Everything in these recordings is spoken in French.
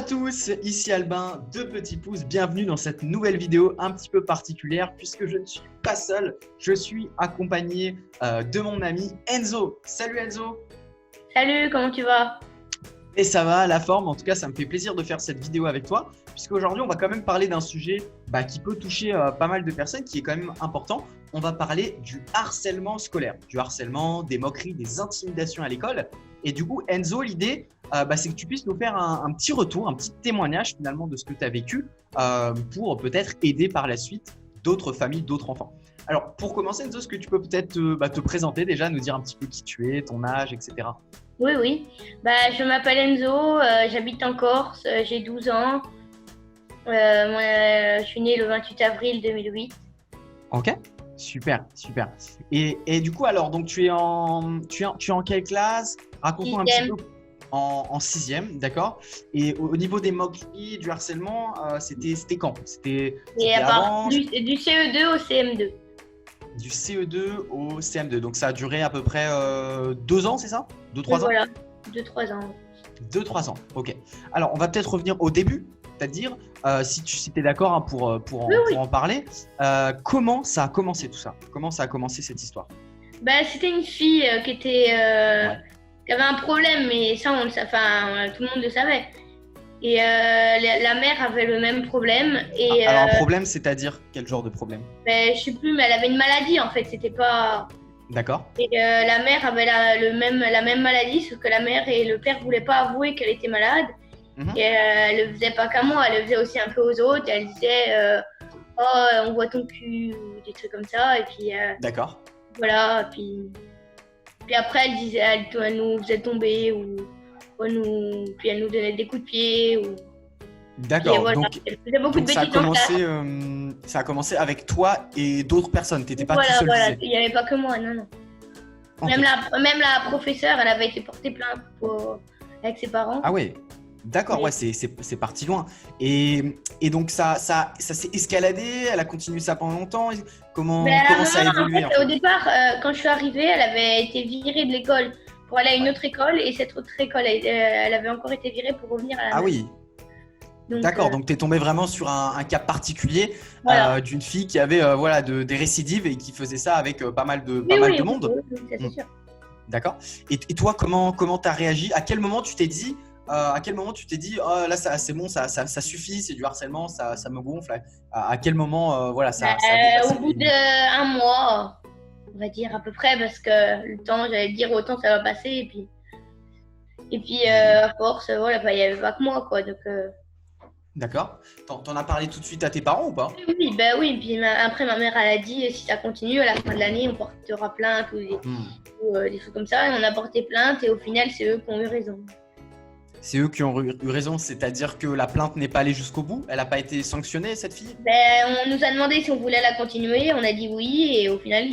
à tous, ici Albin de Petit Pouce, bienvenue dans cette nouvelle vidéo un petit peu particulière puisque je ne suis pas seul, je suis accompagné de mon ami Enzo. Salut Enzo. Salut, comment tu vas? Et ça va, la forme, en tout cas ça me fait plaisir de faire cette vidéo avec toi puisqu'aujourd'hui on va quand même parler d'un sujet qui peut toucher pas mal de personnes, qui est quand même important. On va parler du harcèlement scolaire, du harcèlement, des moqueries, des intimidations à l'école. Et du coup Enzo, l'idée c'est que tu puisses nous faire un petit retour, un petit témoignage finalement de ce que tu as vécu pour peut-être aider par la suite d'autres familles, d'autres enfants. Alors pour commencer Enzo, est-ce que tu peux peut-être te présenter déjà, nous dire un petit peu qui tu es, ton âge, etc. Oui. Je m'appelle Enzo, j'habite en Corse, j'ai 12 ans. Je suis né le 28 avril 2008. Ok, super. Et du coup, alors, donc tu es en quelle classe? Raconte-nous un petit peu. En sixième, d'accord. Et au niveau des moqueries, du harcèlement, c'était quand? C'était avant du CE2 au CM2. Du CE2 au CM2. Donc ça a duré à peu près 2 ans, c'est ça? 2-3 ans? Voilà, 2-3 ans. 2-3 ans, ok. Alors, on va peut-être revenir au début, c'est-à-dire, si tu es d'accord hein, pour en parler, comment ça a commencé tout ça? Comment ça a commencé cette histoire? C'était une fille qui avait un problème, mais ça, on le savait, tout le monde le savait. Et la mère avait le même problème. Et, alors, un problème, c'est-à-dire quel genre de problème? Je sais plus, mais elle avait une maladie en fait, c'était pas… D'accord. Et la mère avait la même maladie, sauf que la mère et le père voulaient pas avouer qu'elle était malade. Et elle le faisait pas qu'à moi, elle le faisait aussi un peu aux autres. Et elle disait oh, on voit ton cul, ou des trucs comme ça. Et puis d'accord. Voilà. Puis après elle disait, elle nous faisait tomber puis elle nous donnait des coups de pied. D'accord. Voilà. Donc, elle faisait beaucoup de bêtises. ça a commencé avec toi et d'autres personnes. T'étais pas tout seul. Voilà. Il n'y avait pas que moi, non. Okay. Même la professeure, elle avait été portée plainte avec ses parents. Ah ouais. D'accord, ouais, c'est parti loin. Et donc ça s'est escaladé, elle a continué ça pendant longtemps. Comment ça a évolué? En fait, au départ, quand je suis arrivée, elle avait été virée de l'école pour aller à une autre école, et cette autre école, elle avait encore été virée pour revenir à la Ah oui. D'accord, donc tu es tombé vraiment sur un cas particulier d'une fille qui avait des récidives et qui faisait ça avec pas mal de monde. Oui, c'est sûr. D'accord. Et toi, comment tu as réagi? À quel moment tu t'es dit oh là c'est bon, ça suffit, c'est du harcèlement, ça me gonfle? À quel moment ça a dépassé? Au bout d'1 mois, on va dire à peu près, parce que le temps, j'allais dire autant ça va passer, et puis à force, il n'y avait pas que moi quoi, donc. D'accord. T'en as parlé tout de suite à tes parents ou pas? Oui. Puis après ma mère elle a dit si ça continue à la fin de l'année on portera plainte ou des trucs comme ça, et on a porté plainte et au final c'est eux qui ont eu raison. C'est eux qui ont eu raison, c'est-à-dire que la plainte n'est pas allée jusqu'au bout? Elle n'a pas été sanctionnée, cette fille? On nous a demandé si on voulait la continuer, on a dit oui, et au final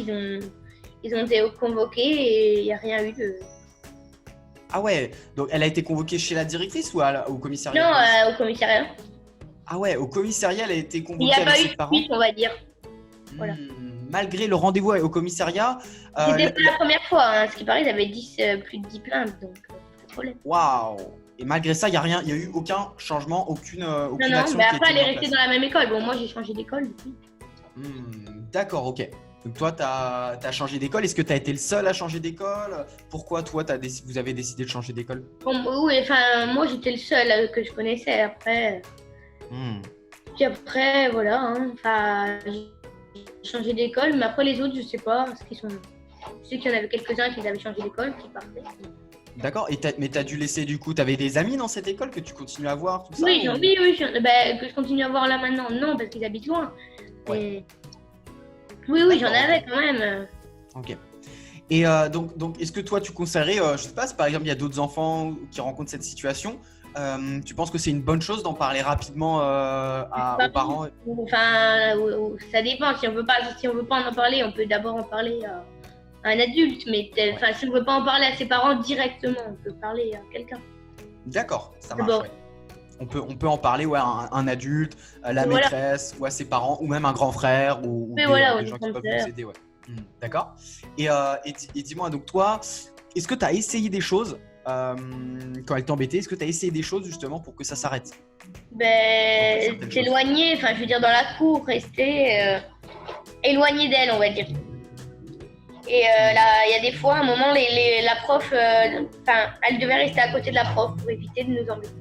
ils ont été convoqués et il n'y a rien eu de… Ah ouais, donc elle a été convoquée chez la directrice ou au commissariat? Non, au commissariat. Ah ouais, au commissariat elle a été convoquée avec ses parents? Il n'y a pas eu de suite, on va dire. Voilà. Malgré le rendez-vous au commissariat… C'était pas la première fois, hein. Ce qui paraît, ils avaient plus de 10 plaintes, donc pas de problème. Waouh! Et malgré ça, il n'y a eu aucun changement, aucune action. Non, mais après, elle est restée dans la même école. Bon, moi, j'ai changé d'école depuis. D'accord, ok. Donc, toi, tu as changé d'école. Est-ce que tu as été le seul à changer d'école? Pourquoi, toi, vous avez décidé de changer d'école? Oui, moi, j'étais le seul que je connaissais. Après, Puis après, voilà. Hein. J'ai changé d'école, mais après, les autres, je sais pas. Je sais qu'il y en avait quelques-uns qui avaient changé d'école, qui partaient. D'accord, mais tu as dû laisser du coup, tu avais des amis dans cette école que tu continues à voir, tout ça? Oui, que je continue à voir là maintenant, non, parce qu'ils habitent loin. Ouais. Oui, j'en avais quand même. Ok. Et donc est-ce que toi tu conseillerais, je sais pas, si par exemple il y a d'autres enfants qui rencontrent cette situation, tu penses que c'est une bonne chose d'en parler rapidement aux parents? Enfin, ça dépend, si on veut pas en parler, on peut d'abord en parler à un adulte, mais si on ne veut pas en parler à ses parents directement, on peut parler à quelqu'un. D'accord, ça marche. Ouais. On peut en parler à un adulte, la maîtresse, ou à ses parents, ou même un grand frère, ou des gens qui peuvent nous aider. Ouais. D'accord. Et dis-moi, donc toi, est-ce que tu as essayé des choses quand elle t'embêtait? Est-ce que tu as essayé des choses justement pour que ça s'arrête? S'éloigner, enfin je veux dire dans la cour, rester éloigné d'elle, on va dire. Et là, il y a des fois, à un moment, la prof, elle devait rester à côté de la prof pour éviter de nous embêter.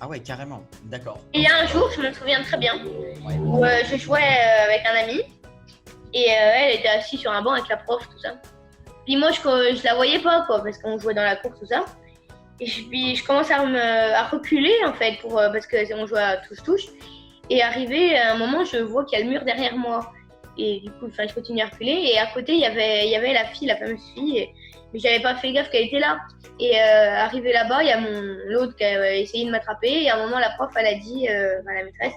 Ah ouais, carrément, d'accord. Et il y a un jour, je me souviens très bien, où je jouais avec un ami et elle était assise sur un banc avec la prof, tout ça. Puis moi, je la voyais pas, quoi, parce qu'on jouait dans la cour, tout ça. Et puis je commence à reculer, en fait, parce qu'on jouait à touche-touche. Et arrivé à un moment, je vois qu'il y a le mur derrière moi. Et du coup, je continue à reculer. Et à côté, il y avait la fille, la fameuse fille. Mais j'avais pas fait gaffe qu'elle était là. Et arrivé là-bas, il y a l'autre qui a essayé de m'attraper. Et à un moment, la prof, elle a dit, la maîtresse,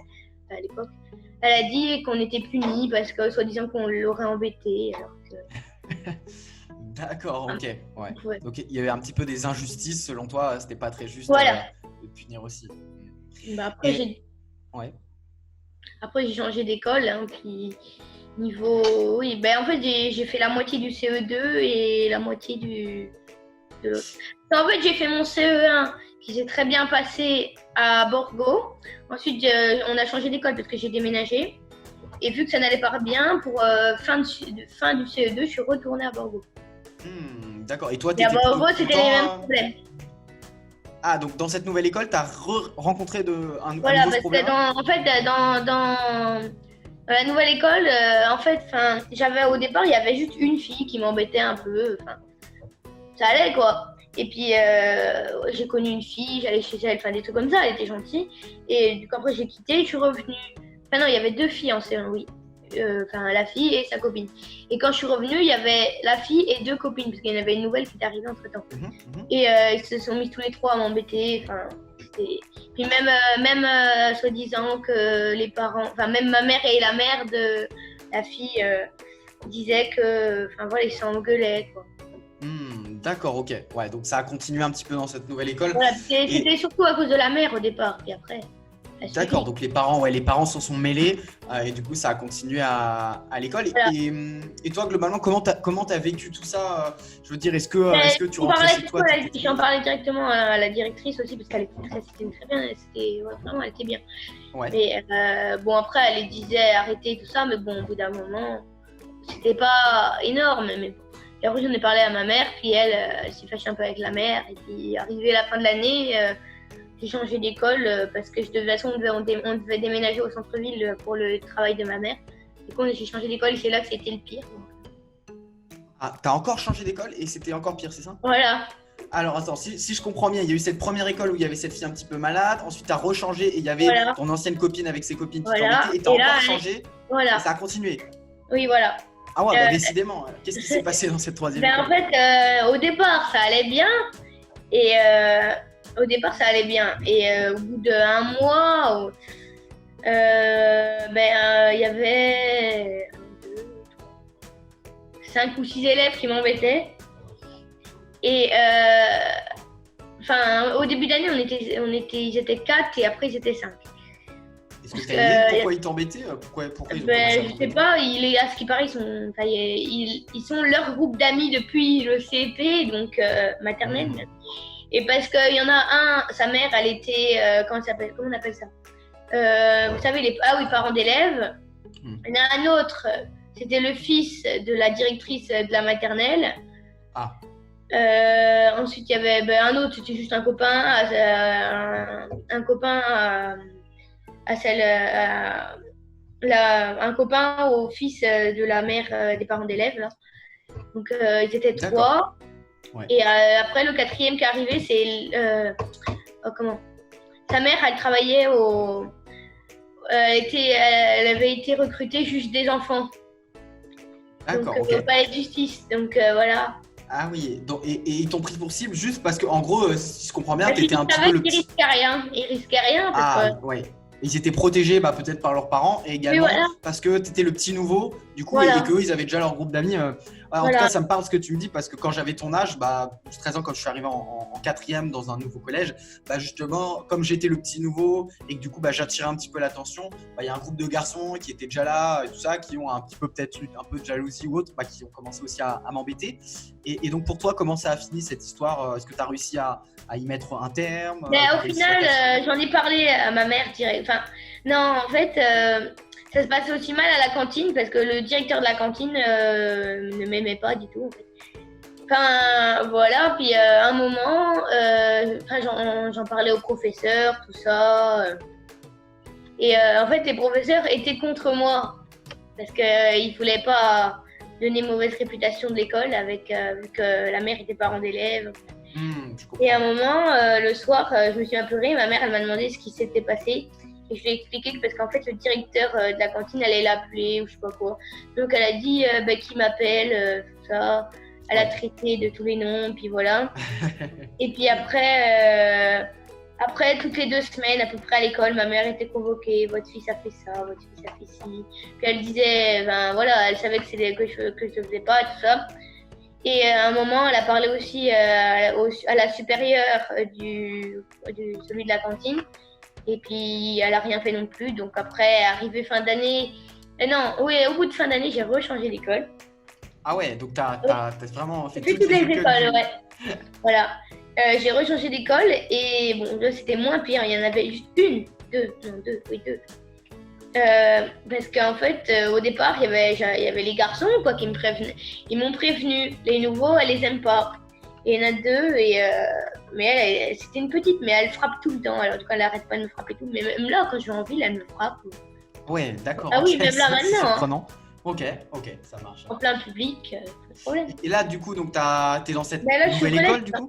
à l'époque, elle a dit qu'on était punis parce que, soi-disant, qu'on l'aurait embêté. Alors que... D'accord, ok. Ouais. Donc il y avait un petit peu des injustices selon toi, c'était pas très juste de punir aussi. Après, j'ai changé d'école, hein, puis niveau. Oui, en fait, j'ai fait la moitié du CE2 et la moitié de l'autre. En fait, j'ai fait mon CE1 qui s'est très bien passé à Borgo. Ensuite, on a changé d'école parce que j'ai déménagé. Et vu que ça n'allait pas bien, pour fin du CE2, je suis retournée à Borgo. D'accord. Et toi, à Borgo, c'était les mêmes problèmes. Ah, donc dans cette nouvelle école, tu as rencontré un nouveau problème? Voilà, parce que en fait, dans la nouvelle école, en fait, au départ, il y avait juste une fille qui m'embêtait un peu. Ça allait, quoi. Et puis, j'ai connu une fille, j'allais chez elle, des trucs comme ça, elle était gentille. Et du coup, après, j'ai quitté, je suis revenue. Enfin, non, il y avait deux filles en C1, oui. La fille et sa copine. Et quand je suis revenue, il y avait la fille et deux copines, parce qu'il y en avait une nouvelle qui est arrivée entre-temps. Et ils se sont mis tous les trois à m'embêter. Puis même soi-disant que les parents, même ma mère et la mère de la fille disaient que, ils s'engueulaient, quoi. D'accord, ok. Ouais, donc ça a continué un petit peu dans cette nouvelle école. Voilà, c'était surtout à cause de la mère au départ, puis après. D'accord, donc les parents s'en sont mêlés et du coup ça a continué à l'école. Voilà. Et toi globalement, comment t'as vécu tout ça? Je veux dire, est-ce que tu rentrais chez toi? J'en parlais directement à la directrice aussi parce qu'elle était très bien, vraiment elle était bien. Ouais. Mais après elle disait arrêter tout ça, mais bon au bout d'un moment c'était pas énorme. Mais bon. Et après j'en ai parlé à ma mère, puis elle s'est fâchée un peu avec la mère. Et puis arrivé à la fin de l'année, j'ai changé d'école parce que de toute façon on devait déménager au centre-ville pour le travail de ma mère. Du coup j'ai changé d'école et c'est là que c'était le pire. Ah, t'as encore changé d'école et c'était encore pire, c'est ça? Voilà. Alors attends, si je comprends bien, il y a eu cette première école où il y avait cette fille un petit peu malade, ensuite t'as rechangé et il y avait ton ancienne copine avec ses copines qui t'embêtaient et t'as encore changé et ça a continué. Oui, voilà. Ah ouais, décidément, qu'est-ce qui s'est passé dans cette troisième école? En fait, au départ ça allait bien et au bout d'un mois, il y avait 5 ou 6 élèves qui m'embêtaient. Et au début d'année, ils étaient 4 et après ils étaient 5. Est-ce que tu as idée pourquoi ils t'embêtaient? Pourquoi je sais pas, à ce qui paraît, ils sont leur groupe d'amis depuis le CP, donc maternelle. Et parce qu'il y en a un, sa mère, elle était, comment on appelle ça? Vous savez, parents d'élèves. Il y en a un autre, c'était le fils de la directrice de la maternelle. Ah. Ensuite, il y avait un autre, c'était juste un copain, un copain au fils de la mère des parents d'élèves. Là. Donc, ils étaient 3. Ouais. Et après, le 4e qui est arrivé, c'est sa mère, elle travaillait elle avait été recrutée juge des enfants. D'accord. Donc, au palais de justice. Donc, voilà. Ah oui, donc, et ils t'ont pris pour cible juste parce qu'en gros, si je comprends bien, t'étais un petit peu le petit. Ils risquaient rien. Ouais. Ils étaient protégés peut-être par leurs parents et également parce que tu étais le petit nouveau du coup et qu'eux ils avaient déjà leur groupe d'amis. En tout Voilà. cas, ça me parle ce que tu me dis parce que quand j'avais ton âge, 13 ans, quand je suis arrivé en quatrième dans un nouveau collège, justement, comme j'étais le petit nouveau et que du coup, j'attirais un petit peu l'attention, il y a un groupe de garçons qui étaient déjà là et tout ça, qui ont un petit peu peut-être eu un peu de jalousie ou autre, qui ont commencé aussi à m'embêter. Et donc, pour toi, comment ça a fini cette histoire? Est-ce que tu as réussi à y mettre un terme? Au final, j'en ai parlé à ma mère direct. Enfin, non, en fait, ça se passait aussi mal à la cantine parce que le directeur de la cantine ne m'aimait pas du tout. En fait. Enfin, voilà. Puis à un moment, j'en parlais au professeur, tout ça. Et en fait, les professeurs étaient contre moi parce qu'ils ne voulaient pas donner mauvaise réputation de l'école avec vu que la mère était parent d'élèves. Et à un moment, le soir, je me suis pleurée. Ma mère, elle m'a demandé ce qui s'était passé. Et je lui ai expliqué que parce qu'en fait, le directeur de la cantine allait l'appeler ou je sais pas quoi. Donc, elle a dit qui m'appelle, tout ça. Elle a traité de tous les noms, puis voilà. Et puis après, toutes les 2 semaines, à peu près à l'école, ma mère était convoquée. Votre fils a fait ça, votre fils a fait ci. Puis elle disait, voilà, elle savait que c'était que je faisais pas, tout ça. Et à un moment, elle a parlé aussi à la supérieure celui de la cantine. Et puis, elle n'a rien fait non plus. Donc après, arrivé fin d'année… au bout de fin d'année, j'ai rechangé d'école. Ah ouais, donc tu as vraiment fait toutes les écoles, ouais. Voilà. J'ai rechangé d'école et bon, là, c'était moins pire. Il y en avait juste deux. Parce qu'en fait, au départ, il y avait les garçons quoi, qui me prévenaient. Ils m'ont prévenu. Les nouveaux, elle les aime pas. Et il y en a 2. Mais elle, c'était une petite, mais elle frappe tout le temps. Alors, en tout cas, elle n'arrête pas de me frapper tout. Mais même là, quand je vais en ville, elle me frappe. Ouais, d'accord. Ah oui, même là C'est maintenant. surprenant. Ok, ça marche. En plein public, pas de problème. Et là, du coup, donc t'es dans cette nouvelle école, du coup?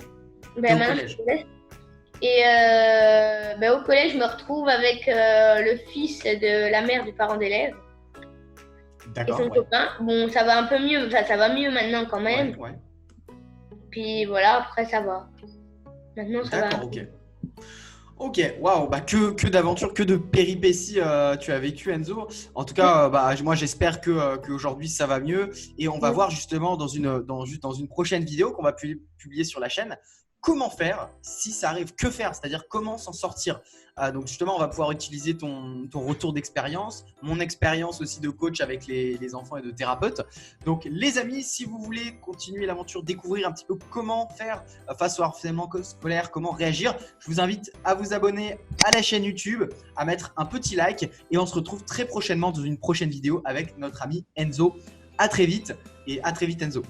Maintenant, je suis au collège. Et au collège, je me retrouve avec le fils de la mère du parent d'élève. D'accord. Et son copain. Bon, ça va un peu mieux. Enfin, ça va mieux maintenant quand même. Ouais. Puis voilà, après ça va. Maintenant, ça va. D'accord, ok. Ok, waouh, que d'aventures, que de péripéties tu as vécu, Enzo. En tout cas, moi j'espère qu'aujourd'hui ça va mieux et on va voir justement dans une prochaine vidéo qu'on va publier sur la chaîne comment faire si ça arrive, que faire, c'est-à-dire comment s'en sortir. Donc justement, on va pouvoir utiliser ton retour d'expérience, mon expérience aussi de coach avec les enfants et de thérapeute. Donc les amis, si vous voulez continuer l'aventure, découvrir un petit peu comment faire face au harcèlement scolaire, comment réagir, je vous invite à vous abonner à la chaîne YouTube, à mettre un petit like et on se retrouve très prochainement dans une prochaine vidéo avec notre ami Enzo. À très vite et à très vite Enzo.